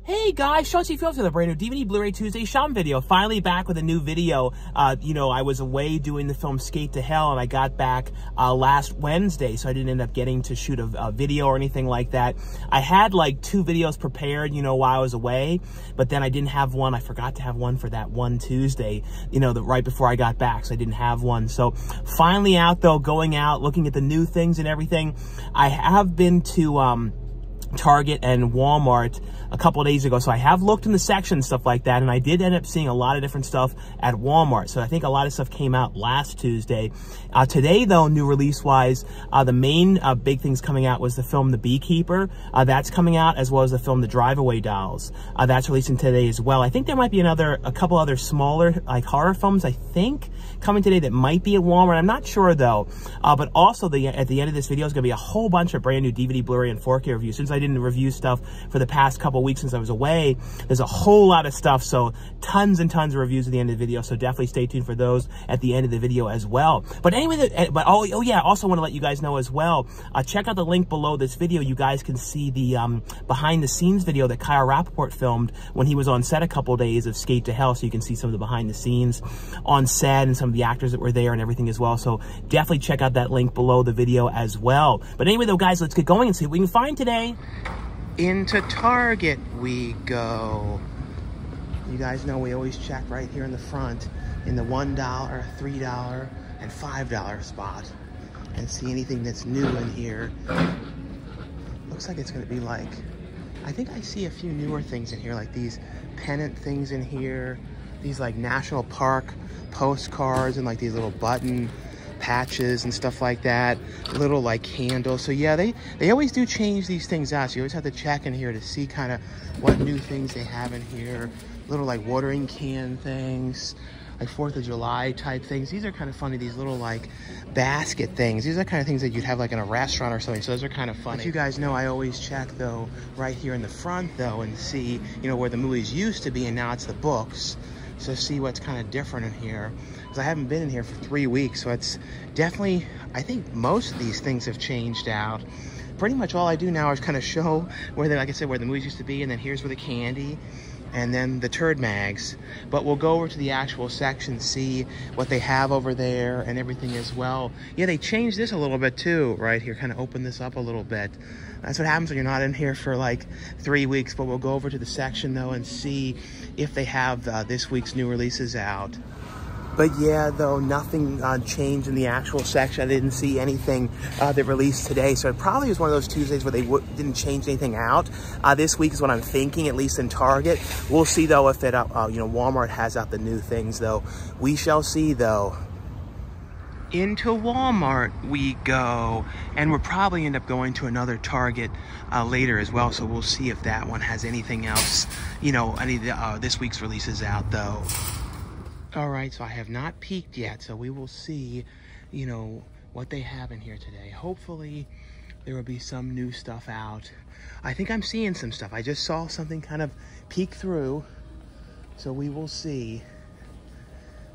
Hey guys, Sean C. Phillips with a brand new DVD Blu-ray Tuesday Sean video. Finally back with a new video. I was away doing the film Skate to Hell, and I got back last Wednesday, so I didn't end up getting to shoot a video or anything like that. I had like 2 videos prepared, while I was away, but then I didn't have one. I forgot to have one for that one Tuesday, right before I got back, so I didn't have one. So finally out though, going out, looking at the new things and everything. I have been to Target and Walmart a couple of days ago, so I have looked in the section and stuff like that, and I did end up seeing a lot of different stuff at Walmart. So I think a lot of stuff came out last Tuesday. Today though, new release wise, the main big things coming out was the film The Beekeeper. That's coming out, as well as the film The Drive-Away Dolls. That's releasing today as well. I think there might be a couple other smaller like horror films, I think, coming today that might be at Walmart. I'm not sure though. But also at the end of this video is going to be a whole bunch of brand new DVD, Blu-ray, and 4K reviews. Since I didn't review stuff for the past couple weeks since I was away, there's a whole lot of stuff, so tons and tons of reviews at the end of the video, so definitely stay tuned for those at the end of the video as well. But anyway, oh yeah, also want to let you guys know as well, check out the link below this video. You guys can see the behind the scenes video that Kyle Rappaport filmed when he was on set a couple days of Skate to Hell, so you can see some of the behind the scenes on set and some of the actors that were there and everything as well. So definitely check out that link below the video as well. But anyway though, guys, let's get going and see what we can find today. Into Target we go. You guys know we always check right here in the front in the $1, $3, and $5 spot and see anything that's new in here. Looks like it's going to be like, I think I see a few newer things in here, like these pennant things in here, these like national park postcards and like these little button patches and stuff like that, little like candles. So yeah, they always do change these things out, so you always have to check in here to see kind of what new things they have in here. Little like watering can things, like 4th of July type things. These are kind of funny, these little like basket things. These are kind of things that you'd have like in a restaurant or something, so those are kind of funny. But you guys know I always check though right here in the front though and see where the movies used to be, and now it's the books. So see what's kind of different in here, because I haven't been in here for 3 weeks, so it's definitely, I think most of these things have changed out. Pretty much all I do now is kind of show where like I said, where the movies used to be, and then here's where the candy, and then the turd mags. But we'll go over to the actual section, see what they have over there and everything as well. Yeah, they changed this a little bit too, right here, kind of open this up a little bit. That's what happens when you're not in here for like 3 weeks. But we'll go over to the section though and see if they have this week's new releases out. But yeah, though, nothing changed in the actual section. I didn't see anything that released today. So it probably was one of those Tuesdays where they didn't change anything out. This week is what I'm thinking, at least in Target. We'll see, though, if it, Walmart has out the new things, though. We shall see, though. Into Walmart we go, and we'll probably end up going to another Target later as well, so we'll see if that one has anything else, any of this week's releases out, though. All right, so I have not peeked yet, so we will see, what they have in here today. Hopefully there will be some new stuff out. I think I'm seeing some stuff. I just saw something kind of peek through, so we will see.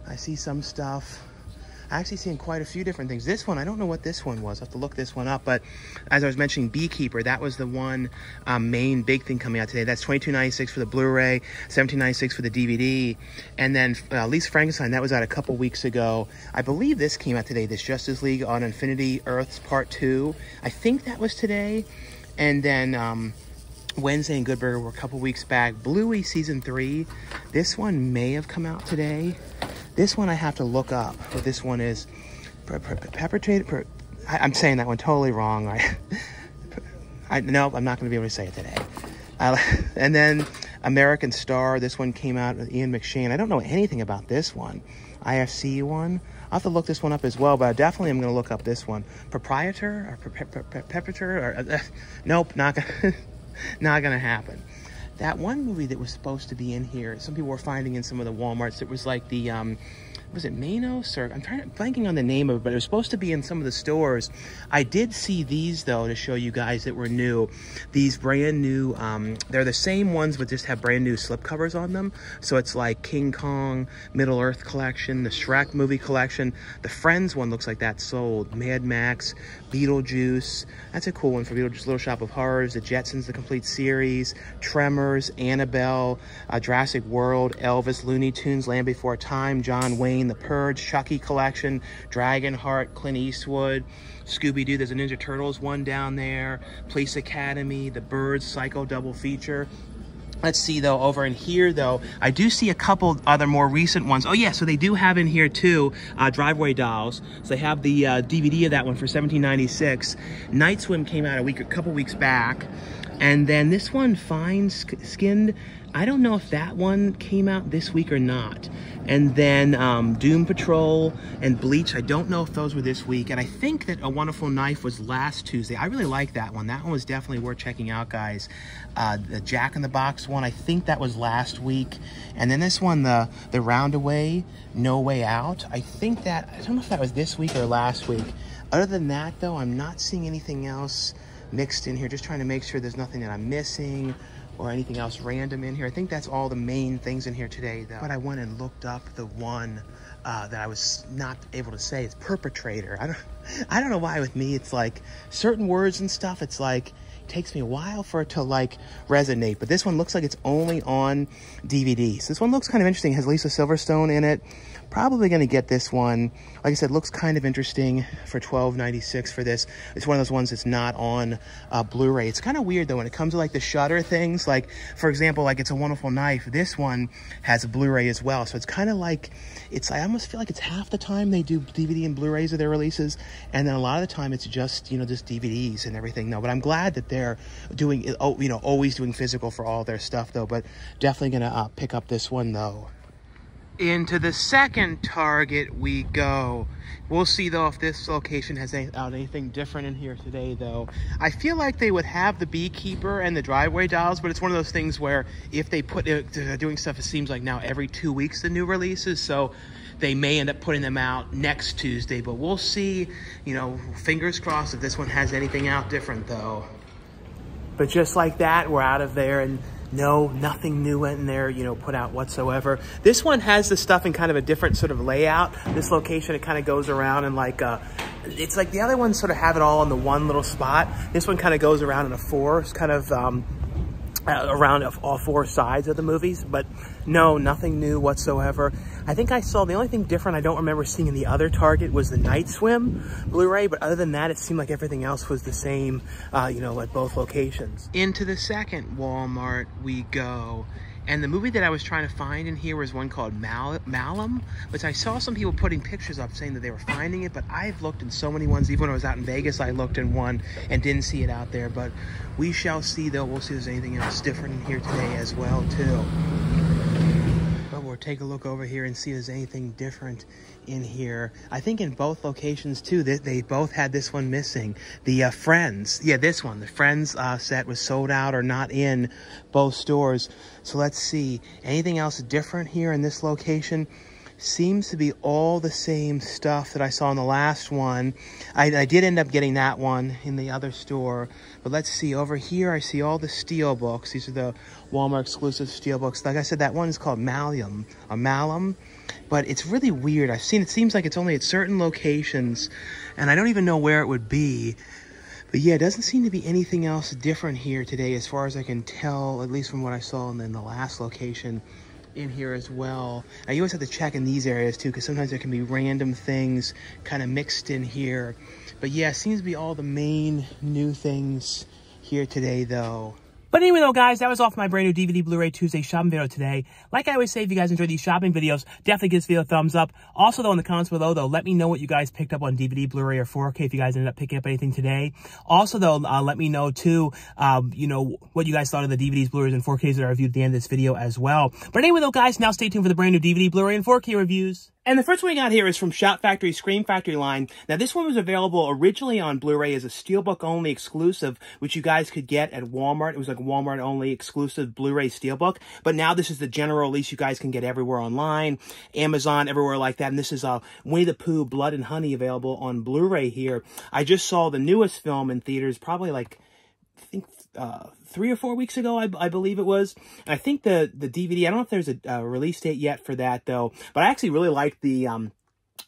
I see some stuff. I actually seen quite a few different things. This one, I don't know what this one was. I have to look this one up. But as I was mentioning, Beekeeper, that was the one main big thing coming out today. That's $22.96 for the Blu-ray, $17.96 for the DVD. And then Lisa Frankenstein, that was out a couple weeks ago. I believe this came out today, this Justice League on Infinity Earths Part 2. I think that was today. And then Wednesday and Good Burger were a couple weeks back. Bluey Season 3, this one may have come out today. This one I have to look up. What this one is, perpetrated. I'm saying that one totally wrong. Nope, I'm not going to be able to say it today. And then American Star. This one came out with Ian McShane. I don't know anything about this one. IFC one. I'll have to look this one up as well, but I definitely am going to look up this one. Proprietor or perpetrator? Nope, not gonna happen. That one movie that was supposed to be in here, some people were finding in some of the Walmarts, it was like the was it Manos, or I'm blanking on the name of it, but it was supposed to be in some of the stores. I did see these though to show you guys that were new. These brand new, they're the same ones but just have brand new slipcovers on them. So it's like King Kong, Middle Earth collection, the Shrek movie collection. The Friends one looks like that's sold. Mad Max, Beetlejuice, that's a cool one for Beetlejuice, Little Shop of Horrors, the Jetsons, the complete series, Tremors, Annabelle, Jurassic World, Elvis, Looney Tunes, Land Before Time, John Wayne, The Purge, Chucky collection, Dragonheart, Clint Eastwood, Scooby-Doo, there's a Ninja Turtles one down there, Police Academy, The Birds, Psycho double feature. Let's see though, over in here though, I do see a couple other more recent ones. Oh yeah, so they do have in here too, Driveway Dolls. So they have the DVD of that one for $17.96. Night Swim came out a couple weeks back. And then this one, Fine Skinned, I don't know if that one came out this week or not. And then Doom Patrol and Bleach, I don't know if those were this week. And I think that A Wonderful Knife was last Tuesday. I really like that one. That one was definitely worth checking out, guys. The Jack in the Box one, I think that was last week. And then this one, the Roundaway, No Way Out. I think that, I don't know if that was this week or last week. Other than that, though, I'm not seeing anything else mixed in here. Just trying to make sure there's nothing that I'm missing or anything else random in here. I think that's all the main things in here today, though. But I went and looked up the one that I was not able to say. It's Perpetrator. I don't know why with me it's like certain words and stuff, it's like it takes me a while for it to like resonate. But this one looks like it's only on DVD. So this one looks kind of interesting. It has Lisa Silverstone in it. Probably going to get this one. Like I said, looks kind of interesting for $12.96 for this. It's one of those ones that's not on Blu-ray. It's kind of weird though when it comes to like the Shudder things. Like for example, like It's a Wonderful Knife. This one has a Blu-ray as well. So it's kind of like, I almost feel like it's half the time they do DVD and Blu-rays of their releases, and then a lot of the time it's just, you know, just DVDs and everything. No, but I'm glad that they're doing, you know, always doing physical for all their stuff though. But definitely gonna pick up this one though. Into the second Target we go. We'll see though if this location has anything different in here today though. I feel like they would have the Beekeeper and the Driveway Dolls, but it's one of those things where if they put doing stuff, it seems like now every 2 weeks the new releases, so they may end up putting them out next Tuesday, but we'll see. You know, fingers crossed if this one has anything out different though. But just like that, we're out of there, and no, nothing new went in there, you know, put out whatsoever. This one has the stuff in kind of a different sort of layout. This location, it kind of goes around in like it's like the other ones sort of have it all in the one little spot. This one kind of goes around in a four. It's kind of around all four sides of the movies, but no, nothing new whatsoever. I think I saw, the only thing different I don't remember seeing in the other Target was the Night Swim Blu-ray, but other than that, it seemed like everything else was the same, you know, at both locations. Into the second Walmart we go. And the movie that I was trying to find in here was one called Malum, which I saw some people putting pictures up saying that they were finding it, but I've looked in so many ones. Even when I was out in Vegas, I looked in one and didn't see it out there. But we shall see, though. We'll see if there's anything else different in here today as well, too. But we'll take a look over here and see if there's anything different in here. I think in both locations too, they both had this one missing. The Friends, yeah, this one, the Friends set was sold out or not in both stores. So let's see, anything else different here in this location? Seems to be all the same stuff that I saw in the last one. I did end up getting that one in the other store, but let's see, over here I see all the steel books. These are the Walmart exclusive steel books. Like I said, that one is called Malum, but it's really weird. I've seen, it seems like it's only at certain locations, and I don't even know where it would be. But yeah, it doesn't seem to be anything else different here today as far as I can tell, at least from what I saw in the last location in here as well. Now, you always have to check in these areas too, because sometimes there can be random things kind of mixed in here. But yeah, it seems to be all the main new things here today though. But anyway though, guys, that was all for my brand new DVD Blu-ray Tuesday shopping video today. Like I always say, if you guys enjoy these shopping videos, definitely give this video a thumbs up. Also though, in the comments below though, let me know what you guys picked up on DVD, Blu-ray, or 4K if you guys ended up picking up anything today. Also though, let me know too, you know, what you guys thought of the DVDs, Blu-rays, and 4Ks that I reviewed at the end of this video as well. But anyway though, guys, now stay tuned for the brand new DVD, Blu-ray, and 4K reviews. And the first one we got here is from Shout Factory Scream Factory line. Now, this one was available originally on Blu-ray as a Steelbook-only exclusive, which you guys could get at Walmart. It was like a Walmart-only exclusive Blu-ray Steelbook. But now this is the general release you guys can get everywhere online, Amazon, everywhere like that. And this is Winnie the Pooh Blood and Honey available on Blu-ray here. I just saw the newest film in theaters probably like, I think, 3 or 4 weeks ago, I believe it was. And I think the DVD, I don't know if there's a release date yet for that, though. But I actually really liked the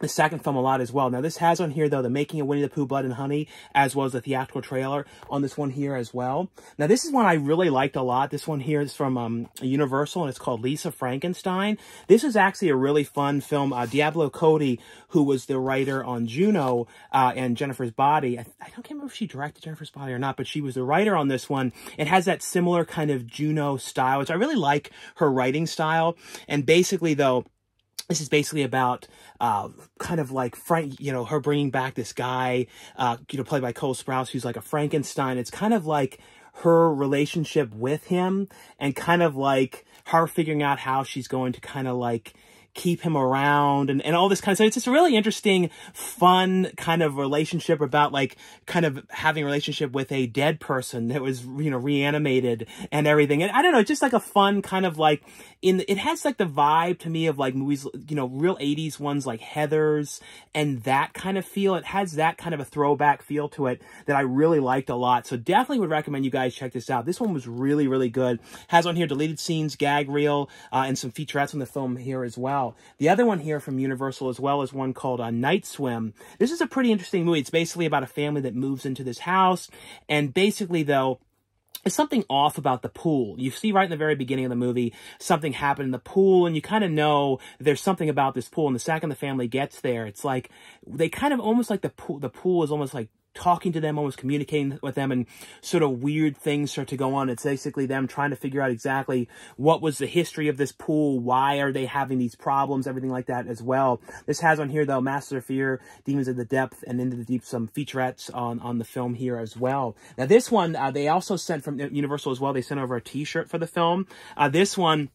second film a lot as well. Now, this has on here, though, the making of Winnie the Pooh Blood and Honey, as well as the theatrical trailer on this one here as well. Now, this is one I really liked a lot. This one here is from Universal, and it's called Lisa Frankenstein. This is actually a really fun film. Diablo Cody, who was the writer on Juno and Jennifer's Body, I can't remember if she directed Jennifer's Body or not, but she was the writer on this one. It has that similar kind of Juno style, which I really like her writing style. And basically, though, this is basically about kind of like Frank, you know, her bringing back this guy, you know, played by Cole Sprouse, who's like a Frankenstein. It's kind of like her relationship with him and kind of like her figuring out how she's going to kind of like keep him around and all this kind of stuff. It's just a really interesting, fun kind of relationship about like kind of having a relationship with a dead person that was, you know, reanimated and everything. And I don't know, it's just like a fun kind of like it has like the vibe to me of like movies, you know, real 80s ones like Heathers and that kind of feel. It has that kind of a throwback feel to it that I really liked a lot. So definitely would recommend you guys check this out. This one was really, really good. Has on here deleted scenes, gag reel, and some featurettes on the film here as well. The other one here from Universal as well is one called Night Swim. This is a pretty interesting movie. It's basically about a family that moves into this house. And basically, though, there's something off about the pool. You see right in the very beginning of the movie, something happened in the pool, and you kind of know there's something about this pool. And the second the family gets there, it's like they kind of almost like the pool is almost like talking to them, almost communicating with them, and sort of weird things start to go on. It's basically them trying to figure out exactly what was the history of this pool, why are they having these problems, everything like that as well. This has on here, though, Masters of Fear, Demons of the Depth, and Into the Deep, some featurettes on the film here as well. Now, this one, they also sent from Universal as well, they sent over a t-shirt for the film. This one,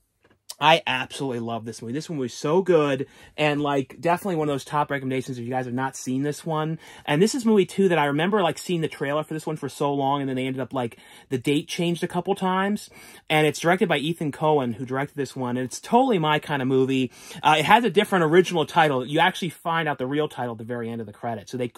I absolutely love this movie. This one was so good, and like definitely one of those top recommendations if you guys have not seen this one. And this is a movie too that I remember like seeing the trailer for this one for so long, and then they ended up like the date changed a couple times. And it's directed by Ethan Coen, who directed this one, and it's totally my kind of movie. It has a different original title. You actually find out the real title at the very end of the credits, so they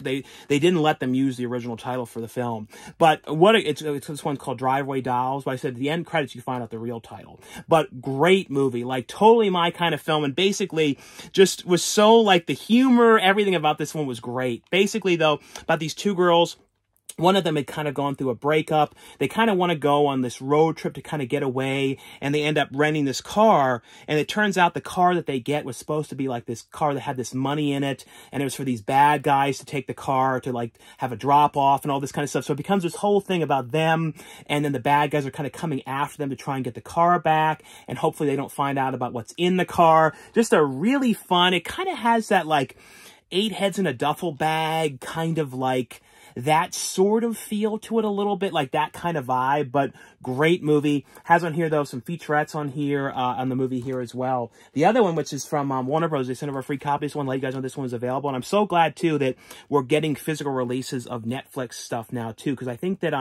didn't let them use the original title for the film. But it's this one called Driveway Dolls. But I said at the end credits you find out the real title. But great movie. Like totally my kind of film, and basically just was so like the humor, everything about this one was great. Basically though, about these two girls, one of them had kind of gone through a breakup. They kind of want to go on this road trip to kind of get away, and they end up renting this car, and it turns out the car that they get was supposed to be like this car that had this money in it, and it was for these bad guys to take the car to like have a drop off and all this kind of stuff. So it becomes this whole thing about them, and then the bad guys are kind of coming after them to try and get the car back, and hopefully they don't find out about what's in the car. Just a really fun, it kind of has that like 8 heads in a duffel bag kind of like that sort of feel to it a little bit, like that kind of vibe, but great movie. Has on here, though, some featurettes on here, on the movie here as well. The other one, which is from Warner Bros., they sent over a free copy. This one, let you guys know this one is available, and I'm so glad, too, that we're getting physical releases of Netflix stuff now, too, because I think that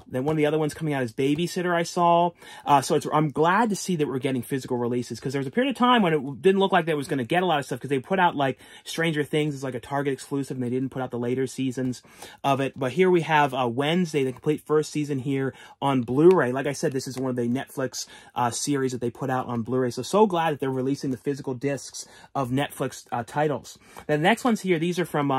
then one of the other ones coming out is Babysitter, I saw. So I'm glad to see that we're getting physical releases, because there was a period of time when it didn't look like they was going to get a lot of stuff, because they put out, like, Stranger Things as, like, a Target exclusive, and they didn't put out the later seasons of it. But here we have Wednesday, the complete first season here on Blu-ray. Like I said, this is one of the Netflix series that they put out on Blu-ray. So glad that they're releasing the physical discs of Netflix titles. The next ones here, these are from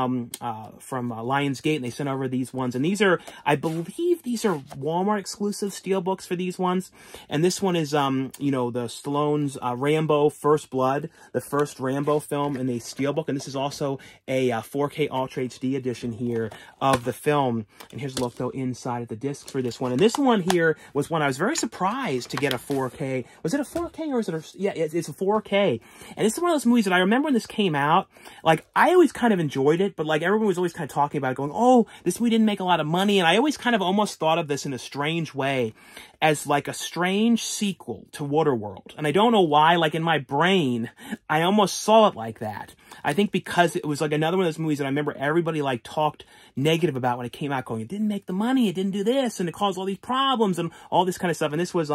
Lionsgate, and they sent over these ones. And these are, I believe these are Walmart exclusive steelbooks for these ones. And this one is, you know, the Stallone's Rambo First Blood, the first Rambo film in a steelbook. And this is also a 4K Ultra HD edition here of the film. And here's a look, though, inside of the discs for this one. And this one here was one I was very surprised to get a 4K. Was it a 4K or is it a... Yeah, it's a 4K. And this is one of those movies that I remember when this came out, like, I always kind of enjoyed it, but, like, everyone was always kind of talking about it, going, oh, this movie didn't make a lot of money. And I always kind of almost thought of this in a strange way as like a strange sequel to Waterworld. And I don't know why, like in my brain, I almost saw it like that. I think because it was like another one of those movies that I remember everybody like talked negative about when it came out, going, it didn't make the money, it didn't do this, and it caused all these problems and all this kind of stuff. And this was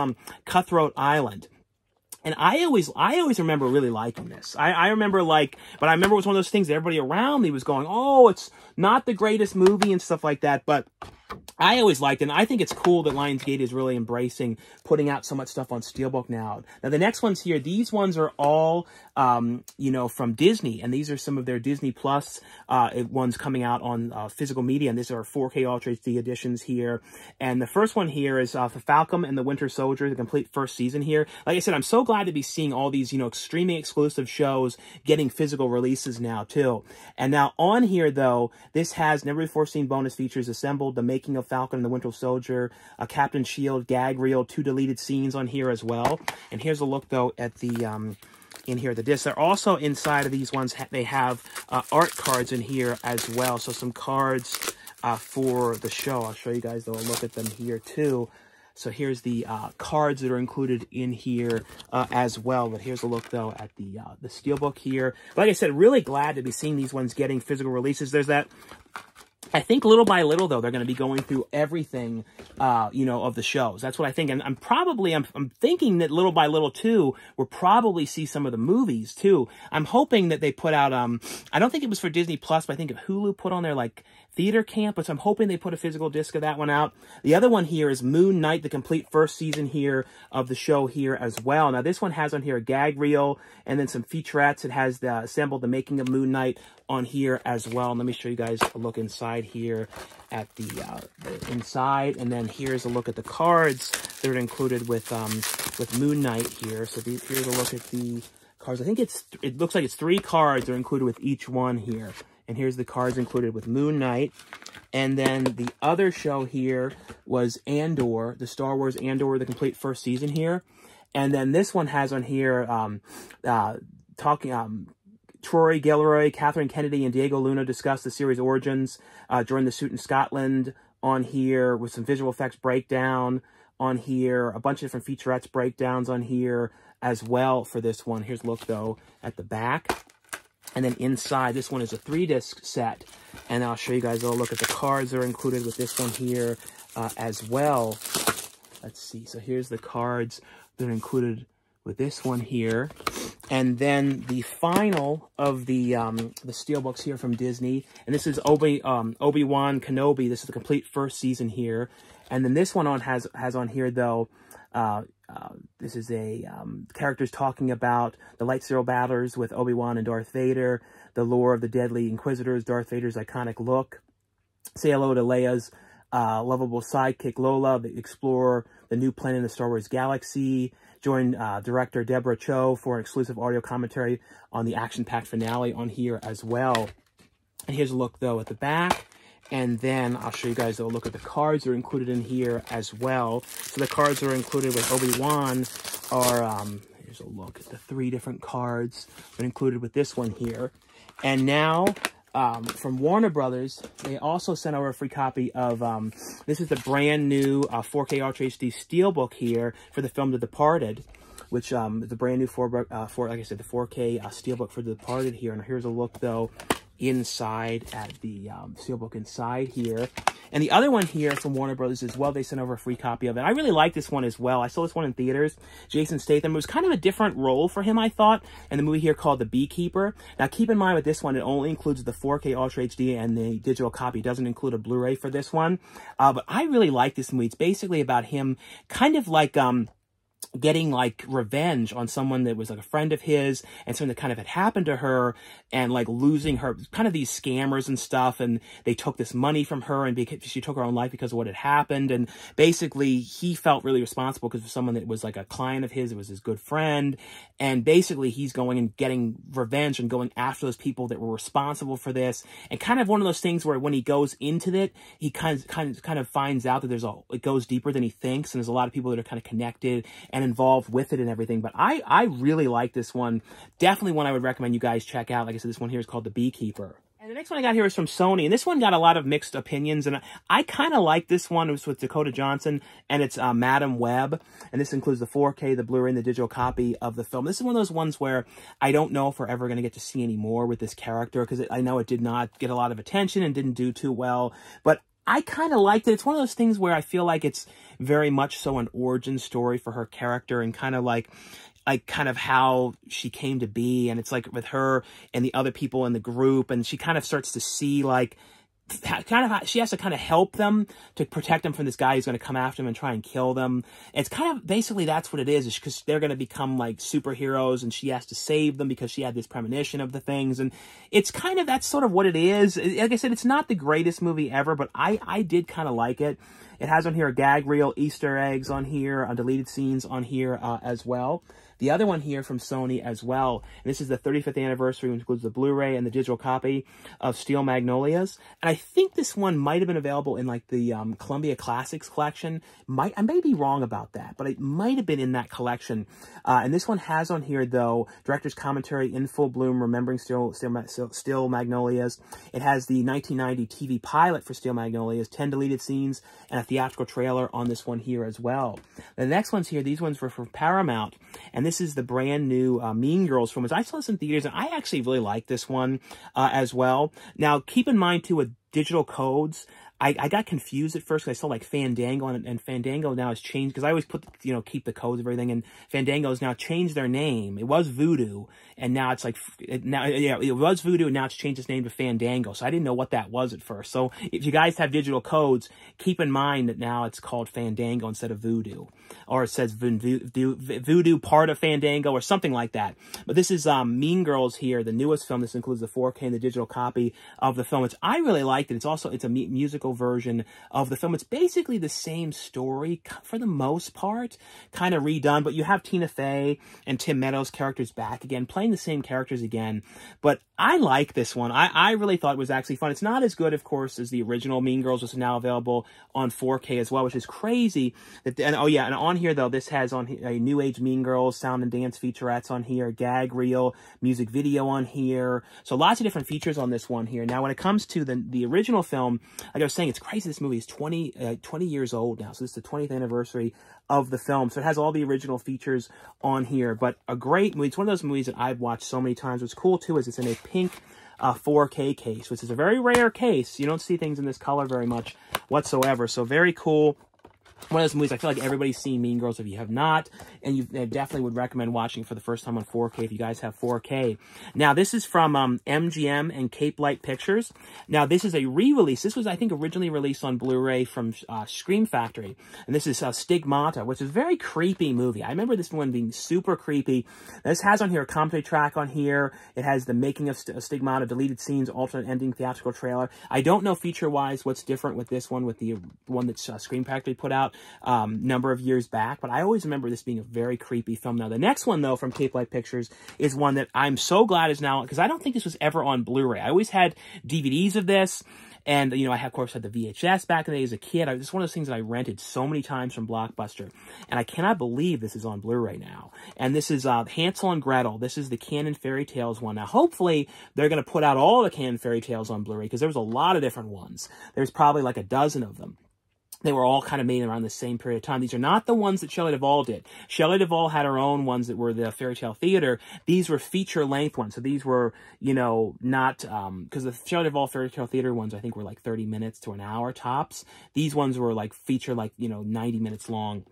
Cutthroat Island. And I always remember really liking this. I remember but I remember it was one of those things that everybody around me was going, oh, it's not the greatest movie and stuff like that. But I always liked it, and I think it's cool that Lionsgate is really embracing putting out so much stuff on Steelbook now. Now, the next ones here, these ones are all, you know, from Disney, and these are some of their Disney Plus ones coming out on physical media, and these are 4K Ultra HD editions here. And the first one here is for Falcon and the Winter Soldier, the complete first season here. Like I said, I'm so glad to be seeing all these, you know, extremely exclusive shows getting physical releases now, too. And now on here, though, this has never before seen bonus features assembled, the making of Falcon and the Winter Soldier, a Captain Shield gag reel, 2 deleted scenes on here as well. And here's a look, though, at the in here, the discs. They're also inside of these ones, they have art cards in here as well. So some cards for the show. I'll show you guys, though, a look at them here, too. So here's the cards that are included in here as well. But here's a look, though, at the Steelbook here. But like I said, really glad to be seeing these ones getting physical releases. There's that... I think little by little, though, they're going to be going through everything, you know, of the shows. That's what I think. And I'm thinking that little by little, too, we'll probably see some of the movies, too. I'm hoping that they put out, I don't think it was for Disney Plus, but I think Hulu put on their, like, theater camp, so I'm hoping they put a physical disc of that one out. The other one here is Moon Knight, the complete first season here of the show here as well. Now, this one has on here a gag reel and then some featurettes. It has assembled the making of Moon Knight on here as well. And let me show you guys a look inside here at the inside, and then here's a look at the cards that are included with Moon Knight here. So here's a look at the cards. I think it looks like it's 3 cards are included with each one here. And here's the cards included with Moon Knight. And then the other show here was Andor, the Star Wars Andor, the complete first season here. And then this one has on here Troy Gilroy, Catherine Kennedy, and Diego Luna discuss the series origins during the suit in Scotland on here, with some visual effects breakdown on here, a bunch of different featurettes breakdowns on here as well for this one. Here's a look, though, at the back. And then inside, this one is a 3-disc set. And I'll show you guys a look at the cards that are included with this one here as well. Let's see. So here's the cards that are included with this one here. And then the final of the Steelbooks here from Disney. And this is Obi-Wan Kenobi. This is the complete first season here. And then this one has on here, though, this is characters talking about the lightsaber battles with Obi-Wan and Darth Vader, the lore of the deadly Inquisitors, Darth Vader's iconic look, say hello to Leia's lovable sidekick Lola, explore the new planet in the Star Wars galaxy, join director Deborah Chow for an exclusive audio commentary on the action-packed finale on here as well. And here's a look, though, at the back. And then I'll show you guys a look at the cards that are included in here as well. So the cards that are included with Obi-Wan are, here's a look at the 3 different cards that are included with this one here. And now, from Warner Brothers, they also sent over a free copy of, this is the brand new 4K Ultra HD Steelbook here for the film The Departed, which is the brand new, like I said, the 4K Steelbook for The Departed here. And here's a look, though, inside at the Steelbook inside here. And the other one here from Warner Brothers as well, they sent over a free copy of it. I really like this one as well. I saw this one in theaters. Jason Statham. It was kind of a different role for him, I thought, in the movie here called The Beekeeper. Now, keep in mind with this one, it only includes the 4K Ultra HD and the digital copy. It doesn't include a Blu-ray for this one. But I really like this movie. It's basically about him kind of like getting like revenge on someone that was like a friend of his, and something that kind of had happened to her, and like losing her, kind of these scammers and stuff, and they took this money from her, and she took her own life because of what had happened. And basically he felt really responsible because of someone that was like a client of his, it was his good friend, and basically he's going and getting revenge and going after those people that were responsible for this. And kind of one of those things where when he goes into it, he kind of finds out that it goes deeper than he thinks, and there's a lot of people that are kind of connected and involved with it and everything. But I really like this one. Definitely one I would recommend you guys check out. Like I said, this one here is called The Beekeeper. And the next one I got here is from Sony, and this one got a lot of mixed opinions, and I kind of like this one. It was with Dakota Johnson, and it's Madam Web, and this includes the 4K, the Blu-ray, and the digital copy of the film. This is one of those ones where I don't know if we're ever going to get to see any more with this character, because I know it did not get a lot of attention and didn't do too well, but I kind of liked it. It's one of those things where I feel like it's very much so an origin story for her character, and kind of like kind of how she came to be, and it's like with her and the other people in the group, and she kind of starts to see like she has to kind of help them to protect them from this guy who's going to come after them and try and kill them. It's kind of basically that's what it is because they're going to become like superheroes, and she has to save them because she had this premonition of the things, and it's kind of that's sort of what it is. Like I said, it's not the greatest movie ever, but I did kind of like it. It has on here a gag reel, Easter eggs on here, deleted scenes on here as well. The other one here from Sony as well, and this is the 35th anniversary, which includes the Blu-ray and the digital copy of Steel Magnolias. And I think this one might have been available in like the Columbia Classics collection. I may be wrong about that, but it might have been in that collection. And this one has on here, though, director's commentary in full bloom, remembering Steel Magnolias. It has the 1990 TV pilot for Steel Magnolias, 10 deleted scenes, and a theatrical trailer on this one here as well. The next ones here, these ones were for Paramount, and this is the brand new Mean Girls film. I saw this in theaters, and I actually really like this one as well. Now, keep in mind, too, with digital codes, I got confused at first because I saw like Fandango, and Fandango now has changed because I always put, keep the codes of everything, and Fandango has now changed their name. It was Vudu, and now it's like, it was Vudu, and now it's changed its name to Fandango. So I didn't know what that was at first. So if you guys have digital codes, keep in mind that now it's called Fandango instead of Vudu, or it says Vudu part of Fandango or something like that. But this is Mean Girls here, the newest film. This includes the 4K and the digital copy of the film. I really liked it. It's a musical version of the film. It's basically the same story for the most part, kind of redone, but you have Tina Fey and Tim Meadows characters back again, playing the same characters again. But I like this one. I really thought it was actually fun. It's not as good, of course, as the original Mean Girls, which is now available on 4K as well, which is crazy. And on here, though, this has on a New Age Mean Girls sound and dance featurettes on here, gag reel, music video on here. So lots of different features on this one here. Now, when it comes to the original film, like I was saying, it's crazy. This movie is 20 years old now. So this is the 20th anniversary of the film. So it has all the original features on here. But a great movie. It's one of those movies that I've watched so many times. What's cool, too, is it's in a pink 4K case, which is a very rare case. You don't see things in this color very much whatsoever. So very cool. One of those movies, I feel like everybody's seen Mean Girls if you have not, and I definitely would recommend watching for the first time on 4K if you guys have 4K. Now, this is from MGM and Cape Light Pictures. Now, this is a re-release. This was, I think, originally released on Blu-ray from Scream Factory, and this is Stigmata, which is a very creepy movie. I remember this one being super creepy. Now, this has on here a commentary track on here. It has the making of Stigmata, deleted scenes, alternate ending, theatrical trailer. I don't know feature-wise what's different with this one, with the one that Scream Factory put out number of years back, but I always remember this being a very creepy film. Now, the next one, though, from Cape Light Pictures is one that I'm so glad is now, because I don't think this was ever on Blu-ray. I always had DVDs of this, and, I, of course, had the VHS back in the day as a kid. This is one of those things that I rented so many times from Blockbuster, and I cannot believe this is on Blu-ray now. And this is Hansel and Gretel. This is the Canon Fairy Tales one. Now, hopefully, they're going to put out all the Canon Fairy Tales on Blu-ray, because there was a lot of different ones. There's probably like a dozen of them. They were all kind of made around the same period of time. These are not the ones that Shelley Duvall did. Shelley Duvall had her own ones that were the Fairy Tale Theater. These were feature-length ones. So these were, not, because the Shelley Duvall Fairy Tale Theater ones, I think, were like 30 minutes to an hour tops. These ones were like feature, 90 minutes long.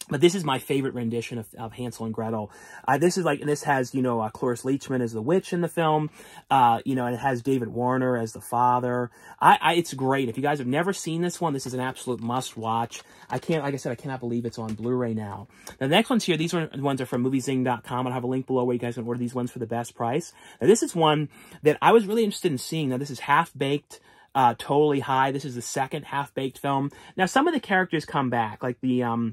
But this is my favorite rendition of Hansel and Gretel. This has, Cloris Leachman as the witch in the film. And it has David Warner as the father. It's great. If you guys have never seen this one, this is an absolute must watch. Like I said, I cannot believe it's on Blu-ray now. Now, the next ones here, these ones are from moviezing.com. I'll have a link below where you guys can order these ones for the best price. Now, this is one that I was really interested in seeing. Now, this is Half Baked. Totally High. This is the second Half Baked film. Now, some of the characters come back, like the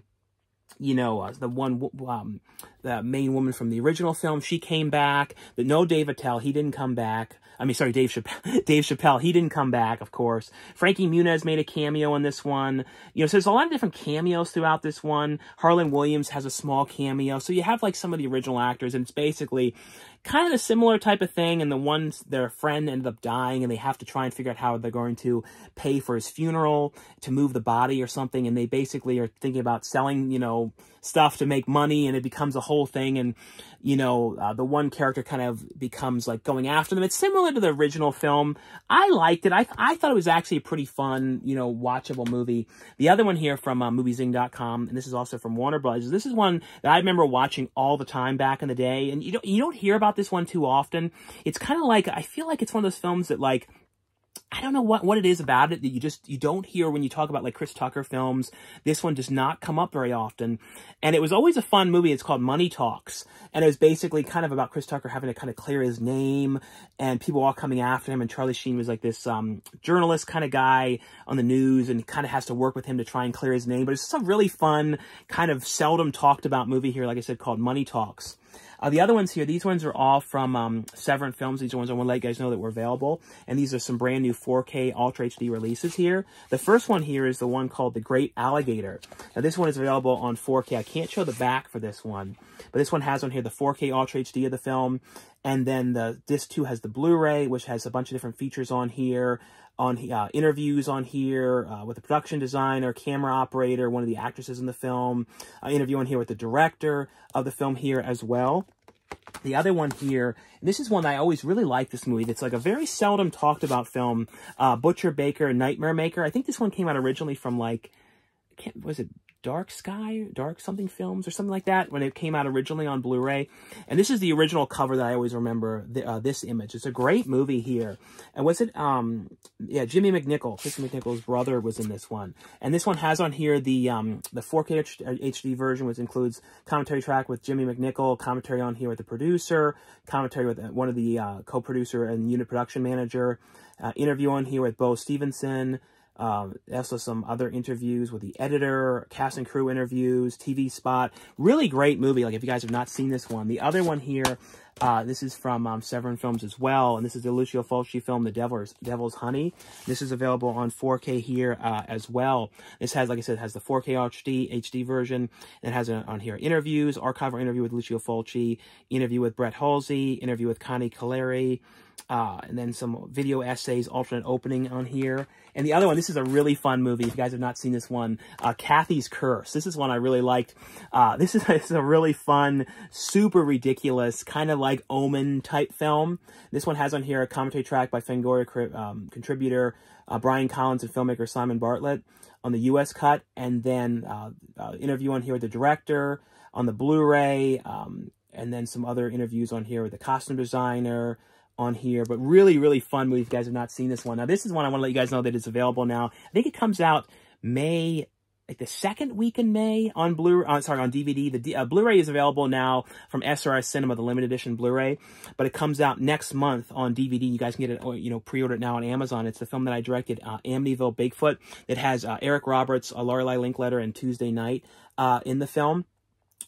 main woman from the original film, she came back. But no Dave Attell, he didn't come back. Dave Chappelle, he didn't come back, of course. Frankie Muniz made a cameo in this one. So there's a lot of different cameos throughout this one. Harlan Williams has a small cameo. So you have, like, some of the original actors, and it's basically kind of a similar type of thing. And the ones, their friend ended up dying, and they have to try and figure out how they're going to pay for his funeral, to move the body or something. And they basically are thinking about selling, you know, stuff to make money, and it becomes a whole thing. And, you know, the one character kind of becomes like going after them. It's similar to the original film. I liked it. I thought it was actually a pretty fun, you know, watchable movie. The other one here from moviezing.com, and this is also from Warner Bros. This is one that I remember watching all the time back in the day. And you don't hear about this one too often. It's kind of like, I feel like it's one of those films that, like, I don't know what it is about it that you don't hear when you talk about like Chris Tucker films. This one does not come up very often. And it was always a fun movie. It's called Money Talks. And it was basically kind of about Chris Tucker having to kind of clear his name, and people all coming after him. And Charlie Sheen was like this journalist kind of guy on the news, and kind of has to work with him to try and clear his name. But it's just a really fun, kind of seldom talked about movie here, like I said, called Money Talks. The other ones here, these ones are all from Severin Films. These are ones I want to let you guys know that were available. And these are some brand new 4K Ultra HD releases here. The first one here is the one called The Great Alligator. Now, this one is available on 4K. I can't show the back for this one, but this one has on here the 4K Ultra HD of the film. And then disc 2 has the Blu-ray, which has a bunch of different features on here. Interviews on here with the production designer, camera operator, one of the actresses in the film, interview on here with the director of the film here as well. The other one here, and this is one that I always really like this movie. It's like a very seldom talked about film, Butcher Baker and Nightmare Maker. I think this one came out originally from like, was it Dark Sky, Dark something films or something like that, when it came out originally on Blu-ray. And this is the original cover that I always remember, this image. It's a great movie here. And was it, yeah, Jimmy McNichol, Chris McNichol's brother was in this one. And this one has on here the 4K HD version, which includes commentary track with Jimmy McNichol, commentary on here with the producer, commentary with one of the co-producer and unit production manager, interview on here with Bo Stevenson, also some other interviews with the editor, cast and crew interviews, TV spot. Really great movie, like if you guys have not seen this one. The other one here, this is from Severin Films as well, and this is the Lucio Fulci film, The Devil's Honey. This is available on 4K here as well. This has, like I said, has the 4K HD version. And it has on here interviews, archival interview with Lucio Fulci, interview with Brett Halsey, interview with Connie Kaleri, and then some video essays, alternate opening on here. And the other one, this is a really fun movie. If you guys have not seen this one, Kathy's Curse. This is one I really liked. This is a really fun, super ridiculous, kind of like Omen type film. This one has on here a commentary track by Fangoria contributor Brian Collins and filmmaker Simon Bartlett on the U.S. cut, and then interview on here with the director on the Blu-ray, and then some other interviews on here with the costume designer on here. But really, really fun movie if you guys have not seen this one. Now, this is one I want to let you guys know that it's available now. I think it comes out May, like the second week in May on on DVD. The Blu-ray is available now from SRS Cinema, the limited edition Blu-ray, but it comes out next month on DVD. You guys can get it, you know, pre-order it now on Amazon. It's the film that I directed, Amityville Bigfoot. It has Eric Roberts, Lorelei Linkletter, and Tuesday Night in the film.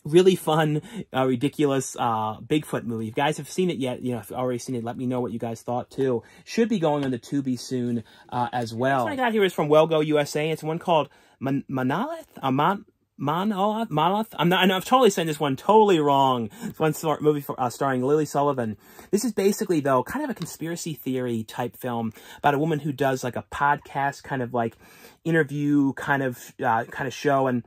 Really fun, ridiculous Bigfoot movie. If you guys have seen it yet, you know, if you've already seen it, let me know what you guys thought too. Should be going on to Tubi soon as well. This one I got here is from Wellgo USA. It's one called Monolith? Monolith? I'm totally saying this one totally wrong. It's one movie starring Lily Sullivan. This is basically, though, kind of a conspiracy theory type film about a woman who does like a podcast kind of like interview kind of show. And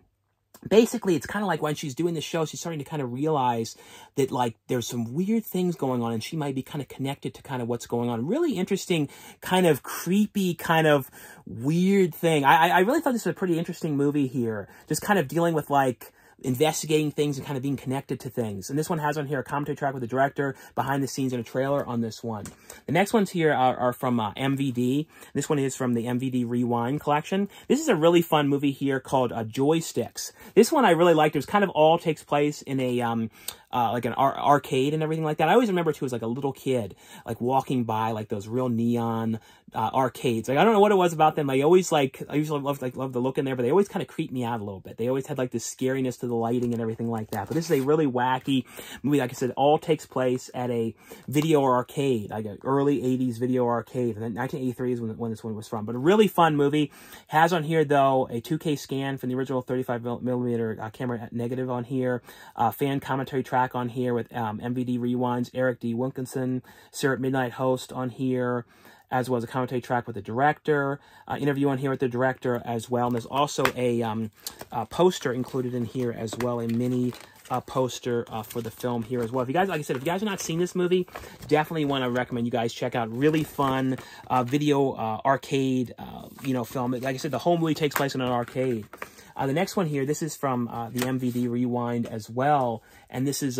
basically, it's kind of like when she's doing the show, she's starting to kind of realize that, like, there's some weird things going on, and she might be kind of connected to kind of what's going on. Really interesting, kind of creepy, kind of weird thing. I really thought this was a pretty interesting movie here. Just kind of dealing with, like, investigating things and kind of being connected to things. And this one has on here a commentary track with the director, behind the scenes, and a trailer on this one. The next ones here are from MVD. This one is from the MVD Rewind collection. This is a really fun movie here called Joysticks. This one I really liked. It was kind of all takes place in a like an arcade and everything like that. I always remember too as like a little kid, like walking by like those real neon arcades. Like I don't know what it was about them. I usually loved the look in there, but they always kind of creeped me out a little bit. They always had like this scariness to the lighting and everything like that. But this is a really wacky movie. Like I said, all takes place at a video arcade, like an early 80s video arcade. And then 1983 is when this one was from. But a really fun movie. Has on here, though, a 2K scan from the original 35mm camera negative on here. Fan commentary track on here with MVD rewinds, Eric D. Wilkinson, Sir at Midnight host on here, as well as a commentary track with the director, interview on here with the director as well. And there's also a poster included in here as well, a mini poster for the film here as well. If you guys, like I said, if you guys have not seen this movie, definitely want to recommend you guys check out. Really fun video arcade, film. Like I said, the whole movie takes place in an arcade. The next one here, this is from the MVD Rewind as well, and this is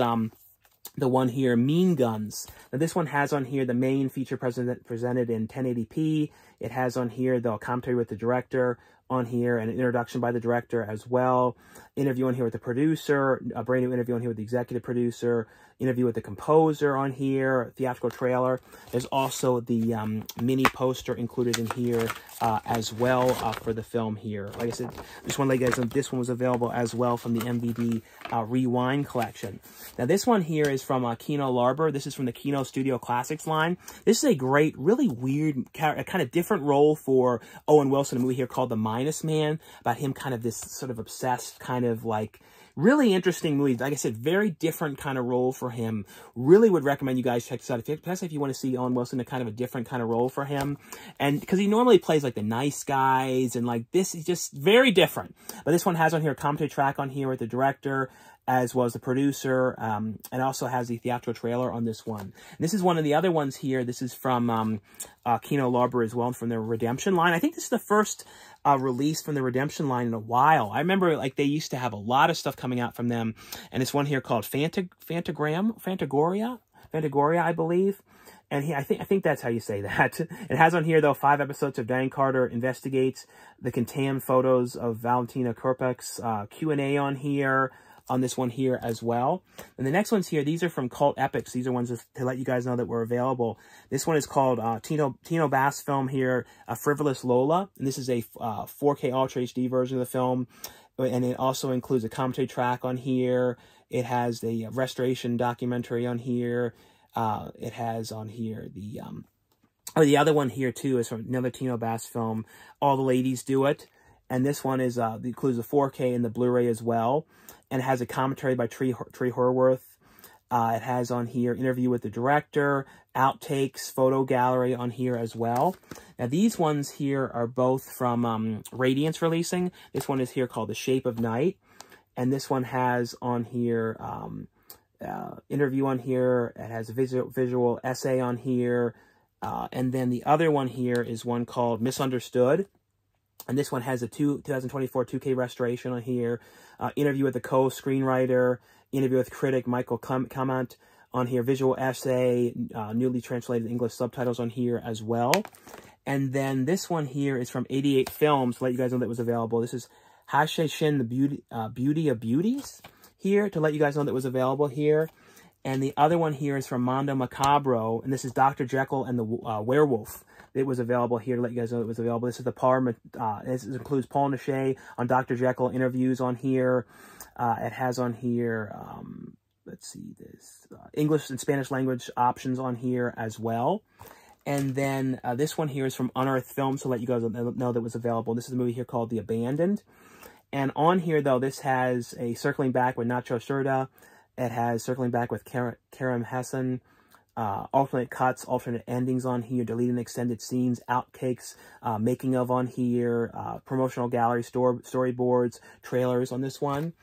the one here, Mean Guns. Now, this one has on here the main feature presented in 1080p. It has on here the commentary with the director on here, and an introduction by the director as well. Interview on here with the producer, a brand new interview on here with the executive producer, interview with the composer on here, theatrical trailer. There's also the mini poster included in here as well for the film here. Like I said, just want to let you guys know this one was available as well from the MVD Rewind collection. Now this one here is from Kino Lorber. This is from the Kino Studio Classics line. This is a great, really weird, kind of different role for Owen Wilson, a movie here called The Minus Man, about him kind of this sort of obsessed, kind of like, really interesting movie. Like I said, very different kind of role for him. Really would recommend you guys check this out, especially if you want to see Owen Wilson in a kind of a different kind of role for him. And because he normally plays like the nice guys, and like this is just very different. But this one has on here a commentary track on here with the director, as well as the producer, and also has the theatrical trailer on this one. And this is one of the other ones here. This is from Kino Lorber as well, from their Redemption line. I think this is the first release from the Redemption line in a while. I remember like they used to have a lot of stuff coming out from them, and it's one here called Fantagoria, I believe. And I think that's how you say that. It has on here, though, 5 episodes of Diane Carter Investigates, the Contam photos of Valentina Kerpek's Q&A on here, on this one here as well. And the next ones here, these are from Cult Epics. These are ones to let you guys know that were available. This one is called Tino Bass film here, Frivolous Lola. And this is a 4K Ultra HD version of the film. And it also includes a commentary track on here. It has the restoration documentary on here. It has on here the other one here too is from another Tino Bass film, All the Ladies Do It. And this one is includes the 4K and the Blu-ray as well. And it has a commentary by Tree Horworth. It has on here interview with the director, outtakes, photo gallery on here as well. Now these ones here are both from Radiance Releasing. This one is here called The Shape of Night. And this one has on here interview on here. It has a visual essay on here. And then the other one here is one called Misunderstood. And this one has a 2024 2K restoration on here. Interview with the co-screenwriter. Interview with critic Michael Clement on here. Visual essay. Newly translated English subtitles on here as well. And then this one here is from 88 Films. To let you guys know that was available. This is Hashe Shin, the Beauty of Beauties here. To let you guys know that was available here. And the other one here is from Mondo Macabro. And this is Dr. Jekyll and the Werewolf. It was available here to let you guys know it was available. This is the this includes Paul Naschy on Dr. Jekyll interviews on here. It has on here, let's see this, English and Spanish language options on here as well. And then this one here is from Unearthed Films to let you guys know that was available. This is a movie here called The Abandoned. And on here, though, this has a Circling Back with Nacho Cerda. It has Circling Back with Karim Hesson. Alternate cuts, alternate endings on here, deleting extended scenes, outtakes, making of on here, promotional gallery storyboards, trailers on this one.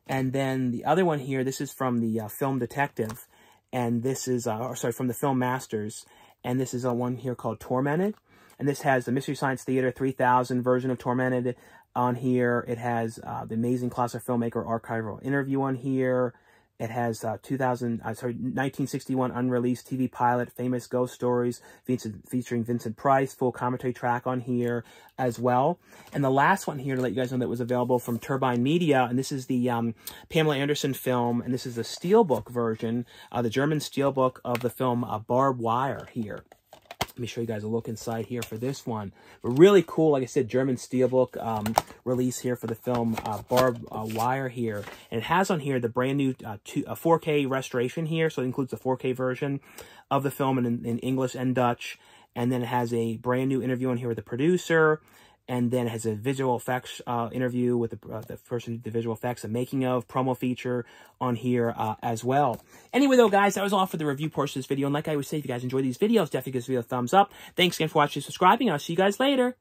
And then the other one here, this is from the Film Detective, and this is, from the Film Masters, and this is a one here called Tormented. And this has the Mystery Science Theater 3000 version of Tormented on here. It has the Amazing Classic Filmmaker archival interview on here. It has 1961 unreleased TV pilot, Famous Ghost Stories, featuring Vincent Price, full commentary track on here as well. And the last one here to let you guys know that was available from Turbine Media, and this is the Pamela Anderson film, and this is the Steelbook version, the German Steelbook of the film Barbed Wire here. Let me show you guys a look inside here for this one. But really cool, like I said, German Steelbook release here for the film Barbed Wire here. And it has on here the brand new 4K restoration here. So it includes the 4K version of the film in English and Dutch. And then it has a brand new interview on here with the producer. And then it has a visual effects interview with the person who did the visual effects, a making of promo feature on here as well. Anyway, though, guys, that was all for the review portion of this video. And like I always say, if you guys enjoy these videos, definitely give this video a thumbs up. Thanks again for watching and subscribing. I'll see you guys later.